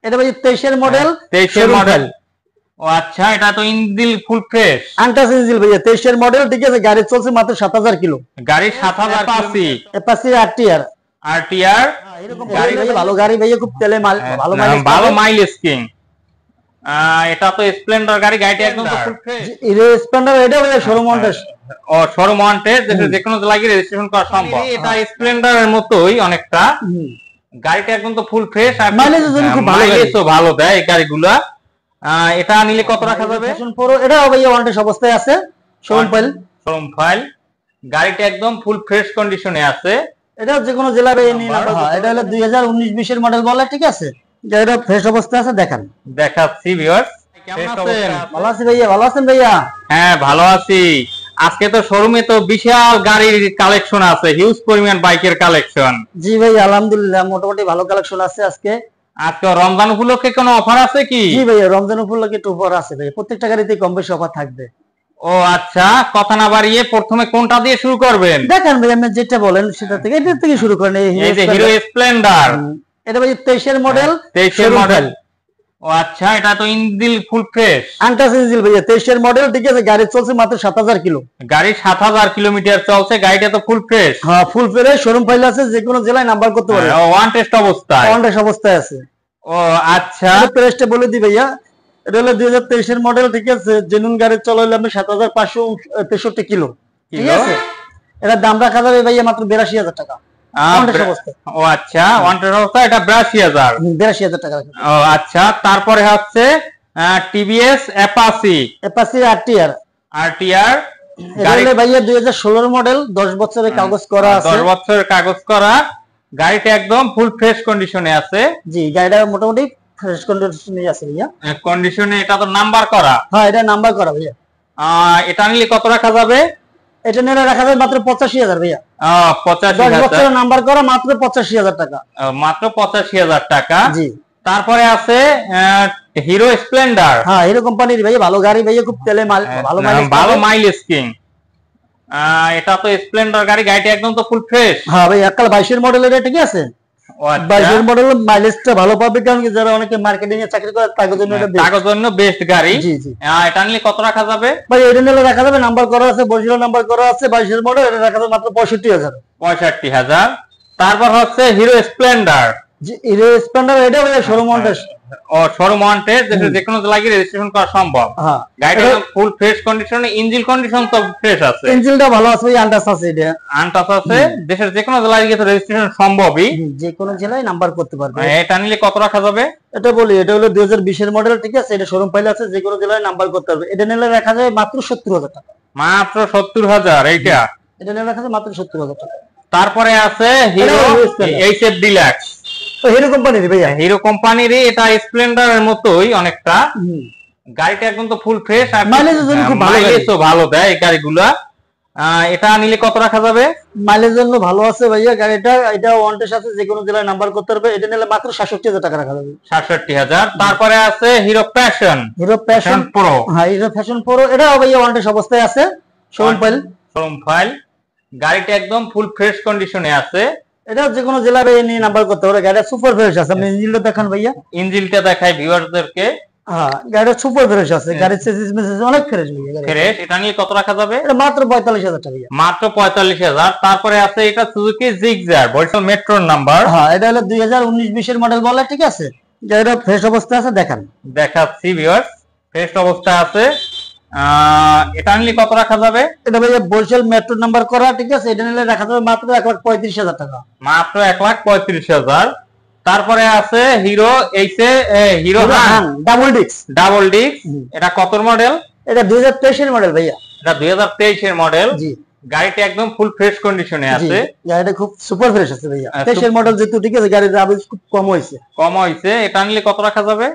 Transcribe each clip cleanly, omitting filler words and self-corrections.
এটা ভাই 23 এর মডেল, 23 এর মডেল। ও আচ্ছা, এটা তো engine full fresh, untouch engine ভাইয়া, 23 এর মডেল, ঠিক আছে। গাড়ি চলছে মাত্র 7000 কিলো। গাড়ি 7000 কিলো। অ্যাপাচি আরটিআর, আরটিআর এরকম গাড়ি ভাইয়া, ভালো গাড়ি ভাইয়া, খুব তেলে ভালো মাইলেজ কিং। এটা তো স্প্লেন্ডার গাড়ি, গাড়িটা একদম তো ফুল ফ্রেশ। এটা স্প্লেন্ডার, এটা ভাইয়া শোরুম ওয়ান্টেড। ও শোরুম ওয়ান্টেড, যে কোনো লাগিয়ে রেজিস্ট্রেশন করা সম্ভব। এটা স্প্লেন্ডারের মতোই অনেকটা, গাড়িটা একদম তো ফুল ফ্রেশ আর মাইলেজও ভালো দেয় এই গাড়িগুলা। এটা নিলে কত রাখা যাবে? এটা ভাইয়া ওয়ান্টেড অবস্থায় আছে, শোরুম ফাইল। গাড়িটা একদম ফুল ফ্রেশ কন্ডিশনে আছে। এটা যে কোনো জেলায় নিয়ে নাও। এটা হলো 2019-20 এর মডেল বলে, ঠিক আছে। এটা ফ্রেশ অবস্থায় আছে, দেখাচ্ছি ভিউয়ার্স। কেমন আছেন? ভালো আছি ভাইয়া, ভালো আছেন ভাইয়া? হ্যাঁ ভালো আছি। আজকে তো শোরুমে তো বিশাল গাড়ির কালেকশন আছে, হিউজ পরিমাণ বাইকের কালেকশন। জি ভাই, আলহামদুলিল্লাহ মোটামুটি ভালো কালেকশন আছে আজকে। আজকে রমজান উপলক্ষে কোনো অফার আছে কি? জি ভাইয়া, রমজান উপলক্ষে একটু অফার আছে ভাই, প্রত্যেকটা গাড়িতে কম বেশি অফার থাকবে। ও আচ্ছা, কথা না বাড়িয়ে প্রথমে কোনটা দিয়ে শুরু করবেন? দেখেন ভাই, আপনি যেটা বলেন সেটা থেকে, এটা থেকে শুরু করেন। এই যে হিরো স্প্লেন্ডার, এটা ভাই 23 এর মডেল, 23 এর মডেল। ও আচ্ছা, এটা তো engine full fresh, untouch engine ভাইয়া, 23 এর মডেল, ঠিক আছে। গাড়ি চলছে মাত্র 7000 কিলো। গাড়ি 7000 কিলোমিটার চলছে, গাড়িটা তো ফুল ফ্রেশ। হ্যাঁ ফুল ফ্রেশ, শোরুম ফাইল আছে, যে কোনো জেলায় নাম্বার করতে পারবে। ওয়ান টেস্ট অবস্থায়, অবস্থায় আছে। ও আচ্ছা, প্রাইসটা বলে দিই ভাইয়া। এটা হলো 2023 এর মডেল, ঠিক আছে। জেনুইন গাড়ি চলা হলে আপনি 7563 কিলো, ঠিক আছে। এটা দাম রাখা যাবে ভাইয়া মাত্র 82000 টাকা। ও আচ্ছা, ওয়ান্টেড অবস্থা, এটা 82000 টাকা। ও আচ্ছা, তারপরে হচ্ছে টিভিএস অ্যাপাচি আরটিআর। গাড়ি ভাইয়া 2016 মডেল, 10 বছরের কাগজ করা আছে। 10 বছরের কাগজ করা, গাড়িটা একদম ফুল ফ্রেশ কন্ডিশনে আছে। জি, গাড়িটা মোটামুটি ফ্রেশ কন্ডিশনে আছে ভাইয়া। কন্ডিশনে, এটা তো নাম্বার করা। হ্যাঁ, এটা নাম্বার করা ভাইয়া। এটা নিলে কত রাখা যাবে? এটা নিলে রাখা যাবে মাত্র 85000 ভাইয়া। 85000, 10 বছরের নাম্বার করা, মাত্র 85000 টাকা। মাত্র 85000 টাকা। জি। তারপরে আছে হিরো স্প্লেন্ডার। হ্যাঁ, হিরো কোম্পানির ভাইয়া, ভালো গাড়ি ভাইয়া, খুব তেলে ভালো মাইলেজ কিং। এটা তো স্প্লেন্ডার গাড়ি, গাড়িটা একদম তো ফুল ফ্রেশ। হ্যাঁ ভাই, একাল 22 এর মডেল, এটা ঠিক আছে। 22 এর মডেল মাইলেজটা ভালো পাবে, কারণ কি যারা অনেকে মার্কেটিং এ চাকরি করে তাদের জন্য এটা বেস্ট গাড়ি। জি জি। এটা নিলে কত রাখা যাবে? ভাই এটা নিলে রাখা যাবে, নাম্বার করা আছে, বরিশাল নাম্বার করা আছে, 22 এর মডেল, এটা রাখা যাবে মাত্র 65000। 65000। তারপর হচ্ছে হিরো স্প্লেন্ডার। জি, হিরো স্প্লেন্ডার, এটা ভাই শোরুম ওয়ান্টেড। ও শোরুম ওয়ান্টেড, যে কোনো লাগিয়ে রেজিস্ট্রেশন করা সম্ভব। হ্যাঁ, গাড়িটা ফুল ফ্রেশ কন্ডিশনে, ইঞ্জিন কন্ডিশন তো ফ্রেশ আছে, ইঞ্জিনটা ভালো আছে ভাই, আনটাচ আছে। এটা আনটাচ আছে, দেশের যে কোনো জেলায় গিয়ে তো রেজিস্ট্রেশন সম্ভবই, যে কোনো জেলায় নাম্বার করতে পারবে। এটা নিলে কত রাখা যাবে? এটা বলি, এটা হলো 2020 এর মডেল, ঠিক আছে। এটা শোরুম ফাইল আছে, যে কোনো জেলায় নাম্বার করতে পারবে। এটা নিলে রাখা যাবে মাত্র 70000 টাকা। মাত্র 70000। এটা নিলে রাখা যাবে মাত্র 70000 টাকা। তারপরে আছে হিরো এইচএফ ডিলাক্স। তো হিরো কোম্পানির ভাইয়া, হিরো কোম্পানির, এটা স্প্লেন্ডারের মতোই অনেকটা, গাড়িটা একদম তো ফুল ফ্রেশ আর মাইলেজও ভালো দেয় এই গাড়িগুলা। এটা নিলে কত রাখা যাবে? মাইলেজের জন্য ভালো আছে ভাইয়া গাড়িটা। এটা ওয়ান্টেড আছে, যে কোনো জেলায় নাম্বার করতে পারবে। এটা নিলে মাত্র 67000 টাকা রাখা যাবে। 67000। তারপরে আছে হিরো প্যাশন প্রো। হ্যাঁ, হিরো প্যাশন প্রো, এটা ভাইয়া ওয়ান্টেড অবস্থায় আছে, শোরুম ফাইল। গাড়িটা একদম ফুল ফ্রেশ কন্ডিশনে আছে। এটা যে কোনো জেলায় নিয়ে নাম্বার করতে পারবে। গাড়িটা সুপার ফ্রেশ আছে। আপনি ইঞ্জিনটা দেখান ভাইয়া। ইঞ্জিনটা দেখাই ভিউয়ারদেরকে। হ্যাঁ, গাড়িটা সুপার ফ্রেশ আছে। গাড়ির চেসিস মেসিস অনেক ফ্রেশ ভাইয়া। ফ্রেশ। এটা নিয়ে কত রাখা যাবে? এটা মাত্র 45000 টাকা ভাইয়া। মাত্র 45000। তারপরে আছে এটা সুজুকি জিগজার, বরিশাল মেট্রোর নাম্বার। হ্যাঁ, এটা হলো 2019-20 এর মডেল বলে, ঠিক আছে। গাড়িটা ফ্রেশ অবস্থায় আছে, দেখাচ্ছি ভিউয়ার্স, ফ্রেশ অবস্থায় আছে। এটা নিলে কত রাখা যাবে? এটা ভাইয়া বরিশাল মেট্রো নাম্বার করা, ঠিক আছে। এটা নিলে রাখা যাবে মাত্র 1,35,000 টাকা। মাত্র 1,35,000। তারপরে আছে হিরো হিরো ডাবল ডিস্ক। এটা কত মডেল? এটা 2023 এর মডেল ভাইয়া। এটা 2023 এর মডেল। জি। গাড়িটা একদম ফুল ফ্রেশ কন্ডিশনে আছে। গাড়িটা খুব সুপার ফ্রেশ আছে ভাইয়া। 23 এর মডেল যেহেতু, ঠিক আছে, গাড়ির আওয়াজ খুব কম হয়েছে। এটা নিলে কত রাখা যাবে?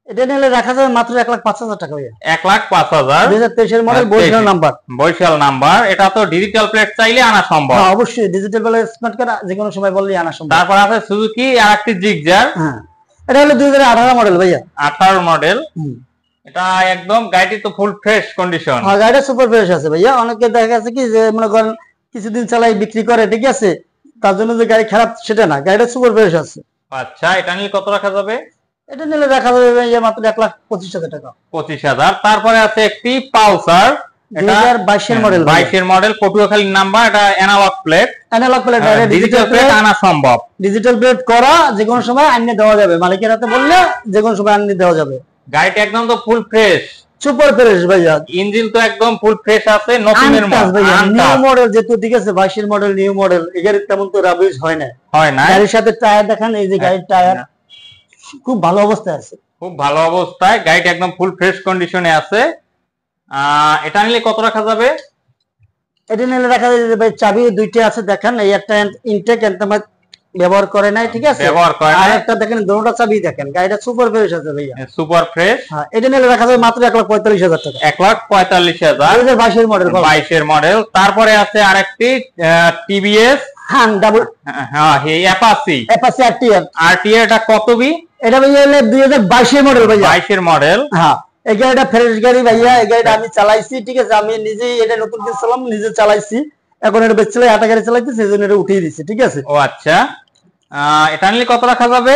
এটা নিলে রাখা যাবে মাত্র 1,05,000 টাকা ভাইয়া। 1,05,000। 2023 এর মডেল, বরিশাল নাম্বার। এটা তো ডিজিটাল প্লেট চাইলে আনা সম্ভব। হ্যাঁ, অবশ্যই ডিজিটাল প্লেট স্মার্ট কার্ড যে কোনো সময় বললেই আনা সম্ভব। তারপর আছে সুজুকি আরেকটি জিগজার। হ্যাঁ, এটা হলো 2018 মডেল ভাইয়া। 18 মডেল। এটা একদম গাড়িটি তো ফুল ফ্রেশ কন্ডিশন। হ্যাঁ, গাড়িটা সুপার ফ্রেশ আছে ভাইয়া। অনেকে দেখা গেছে কি যে মনে করেন কিছুদিন চালাই বিক্রি করে, ঠিক আছে, তার জন্য যে গাড়ি খারাপ সেটা না, গাড়িটা সুপার ফ্রেশ আছে। আচ্ছা, এটা নিলে কত রাখা যাবে? এটা নিলে রাখা যাবে ভাইয়া মাত্র 1,25,000 টাকা। 25,000। তারপরে আছে একটি পালসার, 2022 এর মডেল, 22 এর মডেল, পটুয়াখালী নাম্বার, এটা অ্যানালগ প্লেট, ডিজিটাল প্লেট আনা সম্ভব, ডিজিটাল প্লেট করা, যে কোনো সময় আনিয়ে দেওয়া যাবে, মালিকের হাতে বললে যে কোনো সময় আনিয়ে দেওয়া যাবে। গাড়িটা একদম তো ফুল ফ্রেশ, সুপার ফ্রেশ ভাইয়া, ইঞ্জিন তো একদম ফুল ফ্রেশ আছে, নতুনের মতো, নিউ মডেল যেহেতু, ঠিক আছে 22 এর মডেল, নিউ মডেল, এই গাড়ির তেমন তো রাবিশ হয় না। গাড়ির সাথে টায়ার দেখেন, এই যে গাড়ির টায়ার খুব ভালো অবস্থায় আছে, খুব ভালো অবস্থায়, গাড়িটা একদম ফুল ফ্রেশ কন্ডিশনে আছে। এটা নিলে কত রাখা যাবে? এটা নিলে রাখা যাবে ভাই, চাবি দুইটা আছে দেখেন, এই একটা ইনটেক ব্যবহার করে নাই, ঠিক আছে, ব্যবহার করে আর একটা দেখেন দুটোটা চাবি দেখেন, গাড়িটা সুপার ফ্রেশ আছে ভাইয়া, সুপার ফ্রেশ। হ্যাঁ, এটা নিলে রাখা যাবে মাত্র 1,45,000 টাকা। 1,45,000, 2022 এর মডেল, 22 এর মডেল। তারপরে আছে আরেকটি টিভিএস ডাবল, হ্যাঁ অ্যাপাচি আরটিআর, এটা কত বি? এটা ভাইয়া 2022 এর মডেল ভাইয়া, 22 এর মডেল। হ্যাঁ, এই গাড়িটা ফ্রেশ গাড়ি ভাইয়া, এই গাড়িটা আমি চালাইছি, ঠিক আছে, আমি নিজেই এটা নতুন কিনছিলাম, নিজে চালাইছি, এখন এটা বেচলে হাঁটা গাড়ি চালাইছি, সেজন্য এটা উঠিয়ে দিচ্ছি, ঠিক আছে। ও আচ্ছা, এটা নিলে কত রাখা যাবে?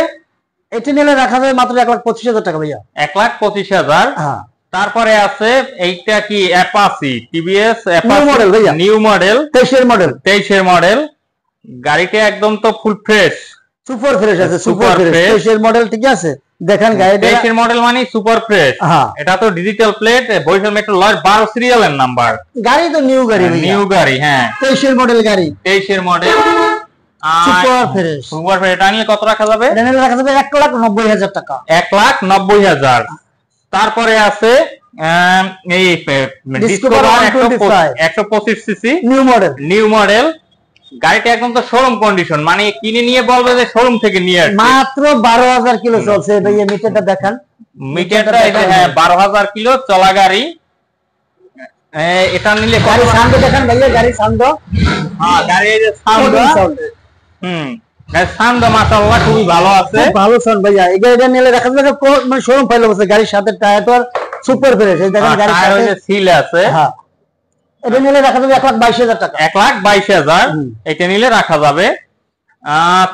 এটা নিলে রাখা যাবে মাত্র 1,25,000 টাকা ভাইয়া। 1,25,000। হ্যাঁ, তারপরে আছে এইটা কি অ্যাপাচি, টিভিএস নিউ মডেল ভাইয়া, নিউ মডেল, 23 এর মডেল, 23 এর মডেল। গাড়িটা একদম তো ফুল ফ্রেশ, সুপার ফ্রেশ আছে, সুপার ফ্রেশ, 23 এর মডেল, ঠিক আছে, দেখেন গাড়িটা 23 এর মডেল মানে সুপার ফ্রেশ। হ্যাঁ, এটা তো digital plate, Barishal metro lodge 12 সিরিয়ালের নাম্বার, গাড়ি তো নিউ গাড়ি, নিউ গাড়ি, হ্যাঁ 23 এর মডেল গাড়ি, 23 এর model, super fresh, super fresh. এটা নিলে কত রাখা যাবে? এটা নিলে রাখা যাবে 1,90,000 টাকা। 1,90,000। তারপরে আছে এই discover 125 CC new model, new model. গাড়িটা একদম তো শোরুম কন্ডিশন, মানে কিনে নিয়ে বলবে যে শোরুম থেকে নিয়ে আসছে। মাত্র 12,000 কিলো চলছে ভাইয়া, মিটারটা দেখান, মিটারটা হ্যাঁ 12,000 কিলো চলা গাড়ি। এটা নিলে গাড়ি সাউন্ড দেখেন ভাইয়া, গাড়ি সাউন্ড, হ্যাঁ গাড়ির সাউন্ড, গাড়ির সাউন্ড মাশাআল্লাহ খুবই ভালো আছে, ভালো সাউন্ড ভাইয়া। এই গাড়িটা নিলে দেখা যাবে মানে শোরুম ফাইল আছে, গাড়ির সাথে টায়ার সুপার ফ্রেশ, এই দেখেন গাড়ির সাথে সিল আছে। হ্যাঁ, এটা নিলে রাখা যাবে 1,22,000 টাকা। 1,22,000 এটা নিলে রাখা যাবে।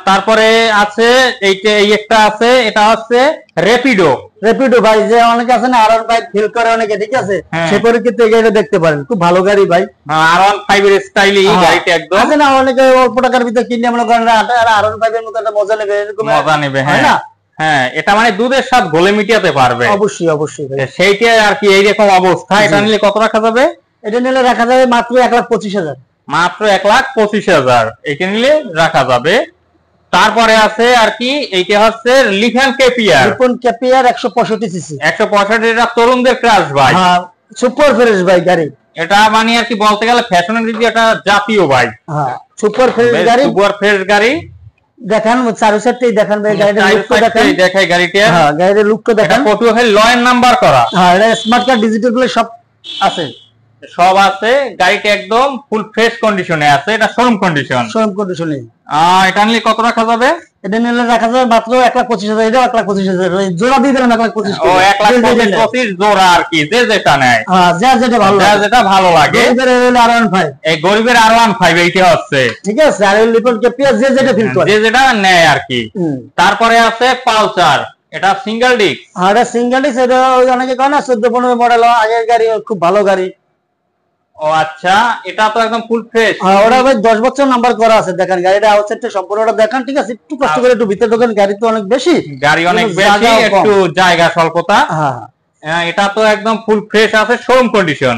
তারপরে আছে এইটা, এই একটা আছে, এটা হচ্ছে র্যাপিডো। র্যাপিডো ভাই, যে অনেকে আছে না R15 ফিল করে অনেকে, ঠিক আছে, সে পরিস্থিতিতে এই গাড়িটা দেখতে পারেন, খুব ভালো গাড়ি ভাই। R15 এর স্টাইলে এই গাড়িটা একদম আছে না, অনেকে অল্প টাকার ভিতরে কিনে মনে করেন R15 এর মতো একটা মজা নেবে, এরকম মজা নেবে, হ্যাঁ না, হ্যাঁ এটা মানে দুধের স্বাদ ঘোলে মিটাতে পারবে, অবশ্যই অবশ্যই ভাই, সেইটাই আর কি, এইরকম অবস্থা। এটা নিলে কত রাখা যাবে? এটা নিলে রাখা যাবে মাত্র 1,25,000, মাত্র 1,25,000 এটা নিলে রাখা যাবে। তারপরে আছে আর কি, এইটা হচ্ছে লিফান কেপিয়ার, 165 সিসি, 165, এটা তরুণদের ক্রাশ ভাই, হ্যাঁ সুপার ফ্রেশ ভাই গাড়ি, এটা মানে আর কি বলতে গেলে ফ্যাশনের দিকে এটা জাতীয় ভাই, হ্যাঁ সুপার ফ্রেশ গাড়ি, সুপার ফ্রেশ গাড়ি। দেখেন সার্ভিসটাই দেখেন ভাই, গাড়ির লুকটা দেখেন, দেখাই গাড়িটা, হ্যাঁ গাড়ির লুকটা দেখেন, পটুয়াখালী লয়ের নাম্বার করা, হ্যাঁ এটা স্মার্ট কার্ড ডিজিটাল প্লেট সব আছে, সব আছে। গাড়িটা একদম ফুল ফ্রেশ কন্ডিশনে আছে, এটা শোরুম কন্ডিশন, শোরুম কন্ডিশনে। এটা নিলে কত রাখা যাবে? এটা নিলে রাখা যাবে মাত্র 1,25,000, এটা 1,25,000 জোড়া দিয়ে দিলাম, 1,25,000। ও 1,25,000 জোড়া আর কি, যে যেটা নেয়, হ্যাঁ যা যেটা ভালো লাগে, যেটা ভালো লাগে। গরিবের R15, এই গরিবের R15 এইটা হচ্ছে, ঠিক আছে, আর লিফান কেপিয়ার যে যেটা ফিল করে, যে যেটা নেয় আর কি। তারপরে আছে পালসার, এটা সিঙ্গেল ডিস্ক, হ্যাঁ এটা সিঙ্গেল ডিস্ক, এটা অনেকে কয় না 14-15 মডেল আগের গাড়ি, খুব ভালো গাড়ি। ও আচ্ছা, এটা তো একদম ফুল ফ্রেশ, ওটা ভাই 10 বছর নাম্বার করা আছে, দেখেন গাড়িটা আউটসাইডটা সম্পূর্ণটা দেখেন, ঠিক আছে, একটু কষ্ট করে একটু ভিতরে ঢোকেন, গাড়ি তো অনেক বেশি, গাড়ি অনেক বেশি, একটু জায়গা স্বল্পতা। হ্যাঁ এটা তো একদম ফুল ফ্রেশ আছে, শোরুম কন্ডিশন,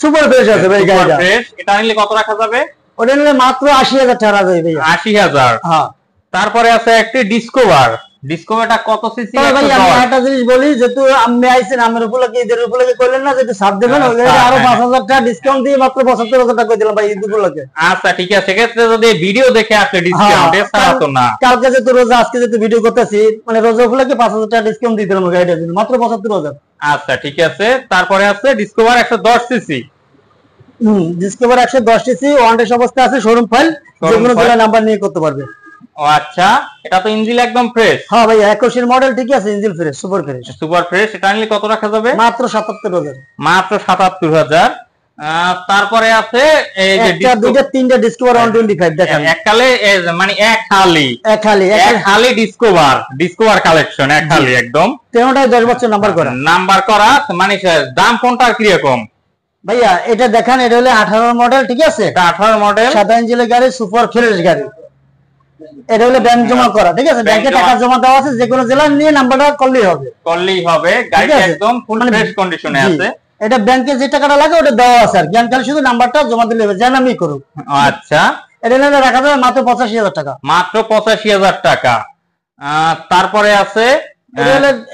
সুপার ফ্রেশ আছে ভাই গাড়িটা। এটা নিলে কত রাখা যাবে? ওটা নিলে মাত্র 80,000 টাকা যাবে ভাই, 80,000। হ্যাঁ। তারপরে আছে একটি ডিসকভার, ডিসকভারটা কত সিসি? ভাই আমি একটা জিনিস বলি, যেহেতু আপনি আইছেন আমার উপলক্ষে, ঈদের উপলক্ষে কইলেন না যেটা ছাড় দেবেন, ওই গাড়িটা আরো 5,000 টাকা ডিসকাউন্ট দিয়ে মাত্র 75,000 টাকা কই দিলাম ভাই ঈদ উপলক্ষে। আচ্ছা ঠিক আছে, সেক্ষেত্রে যদি ভিডিও দেখে আসলে ডিসকাউন্ট, এছাড়া তো না। কালকে যেহেতু রোজা, আজকে যেহেতু ভিডিও করতেছি, মানে রোজা উপলক্ষে 5,000 টাকা ডিসকাউন্ট দিয়ে দিলাম গাড়িটার জন্য, মাত্র 75,000। আচ্ছা ঠিক আছে। তারপরে আছে Discover 110 CC, Discover 110 CC one ডেস অবস্থা আছে, শোরুম ফাইল, যেকোনো জেলা নাম্বার নিয়ে করতে পারবে। ও আচ্ছা, এটা তো ইঞ্জিন একদম ফ্রেশ, হ্যাঁ ভাই 21 এর মডেল, ঠিক আছে, engine fresh, super fresh, super fresh. এটা নিলে কত রাখা যাবে? মাত্র 77,000, মাত্র 77,000। তারপরে আছে এই যে একটা দুইটা তিনটা ডিসকভার 125 দেখেন এককালে মানে এক হালি ডিসকভার কালেকশন এক হালি একদম তেরোটায় 10 বছর নাম্বার করা মানে দাম কোনটা কি রকম ভাইয়া? এটা দেখেন, এটা হলো 18 মডেল, ঠিক আছে? এটা 18 মডেল, 7 ইঞ্চির গাড়ি, সুপার ফ্রেশ গাড়ি। এটা হলো ব্যাংক জমা করা, ঠিক আছে? ব্যাংকে টাকা জমা দেওয়া আছে, যে কোনো জেলা নিয়ে নাম্বারটা করলেই হবে। গাড়িটা একদম ফুল ফ্রেশ কন্ডিশনে আছে। এটা ব্যাংকে যে টাকাটা লাগে ওটা দেওয়া আছে, আর জ্ঞান খালি শুধু নাম্বারটা জমা দিলে হবে, জানামি করুক। আচ্ছা, এটা নিলে রাখা যাবে মাত্র 85,000 টাকা। মাত্র 85,000 টাকা। তারপরে আছে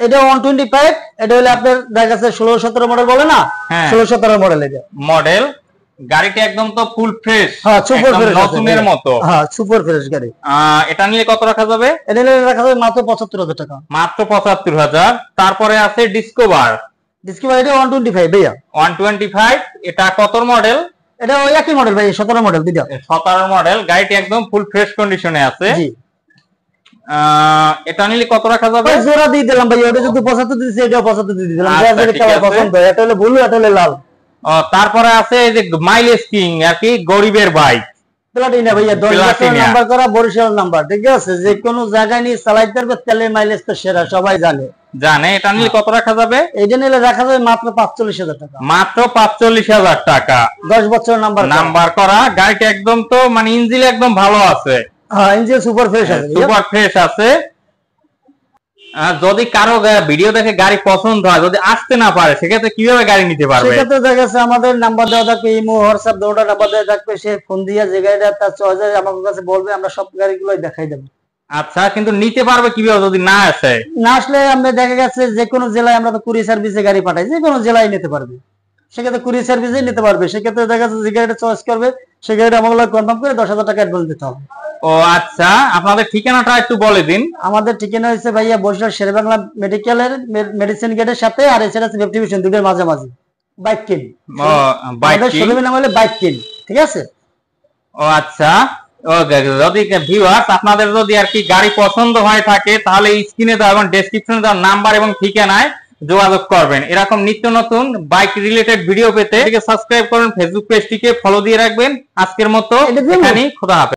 এটা 125, এটা হলো আপনার দেখা যাচ্ছে 16-17 মডেল বলে না, 16-17 মডেল। এটা মডেল গাড়িটা একদম তো ফুল ফ্রেশ, হ্যাঁ সুপার ফ্রেশ নতুনের মতো, হ্যাঁ সুপার ফ্রেশ গাড়ি। এটা নিয়ে কত রাখা যাবে? এটা নিলে রাখা যাবে মাত্র 75,000 টাকা। মাত্র 75,000। তারপরে আছে ডিসকভার, এটা 125 ভাইয়া, 125। এটা কত মডেল? এটা ওই একই মডেল ভাই, 17 মডেল, দুইটা 17 মডেল। গাড়িটি একদম ফুল ফ্রেশ কন্ডিশনে আছে। জি, এটা নিলে কত রাখা যাবে? জোড়া দিয়ে দিলাম ভাই, ওটা যদি 75 দিয়েছে, এটাও 75 দিয়ে দিলাম। পছন্দ, এটা হলো ব্লু, এটা হলো লাল। তারপরে আছে এই যে মাইলেজ কিং আর কি, গরিবের বাইক, প্লাটিনা ভাইয়া, 10 বছর নাম্বার করা, বরিশাল নাম্বার, ঠিক আছে? যে কোনো জায়গায় নিয়ে চালাইতে পারবে, তেলের মাইলেজ তো সেরা, সবাই জানে। এটা নিলে কত রাখা যাবে? এটা নিলে রাখা যাবে মাত্র 45,000 টাকা। মাত্র 45,000 টাকা, 10 বছর নাম্বার করা। গাড়িটা একদম তো মানে ইঞ্জিন একদম ভালো আছে, হ্যাঁ ইঞ্জিন সুপার ফ্রেশ আছে। যদি কারো ভিডিও দেখে গাড়ি পছন্দ হয়, যদি আসতে না পারে, সেক্ষেত্রে কিভাবে গাড়ি নিতে পারবে? সেক্ষেত্রে দেখা যাচ্ছে আমাদের নাম্বার দেওয়া থাকবে, ইমো হোয়াটসঅ্যাপ দুটো নাম্বার দেওয়া থাকবে, সে ফোন দিয়ে যে গাড়িটা তার চয়েস হয় আমার কাছে বলবে, আমরা সব গাড়িগুলোই দেখাই দেব। আচ্ছা, কিন্তু নিতে পারবে কিভাবে যদি না আসে? না আসলে আমরা দেখা গেছে যে কোনো জেলায় আমরা তো কুরিয়ার সার্ভিসে গাড়ি পাঠাই, যে কোনো জেলায় নিতে পারবে, সেক্ষেত্রে কুরিয়ার সার্ভিসেই নিতে পারবে। সেক্ষেত্রে দেখা যাচ্ছে যে গাড়িটা চয়েস করবে, সে গাড়িটা আমাকে কনফার্ম করে 10,000 টাকা অ্যাডভান্স দিতে হবে। ও আচ্ছা, আপনাদের ঠিকানাটা একটু বলে দিন। আমাদের ঠিকানা হচ্ছে ভাইয়া বরিশাল শেরেবাংলা মেডিকেলের মেডিসিন গেটের সাথে, আর এছাড়া টিভিশন দুটোর মাঝামাঝি, বাইক কিন। শোরুমের নাম হলো বাইক কিন, ঠিক আছে? ও আচ্ছা, যদি ভিউয়ার্স আপনাদের যদি আর কি গাড়ি পছন্দ হয় থাকে, তাহলে স্ক্রিনে দেওয়া এবং ডেসক্রিপশনে দেওয়া নাম্বার এবং ঠিকানায় যোগাযোগ করবেন। এরকম নিত্য নতুন বাইক রিলেটেড ভিডিও পেতে সাবস্ক্রাইব করুন, ফেসবুক পেজটিকে ফলো দিয়ে রাখবেন। আজকের মতো এখানেই, খোদা হাফেজ।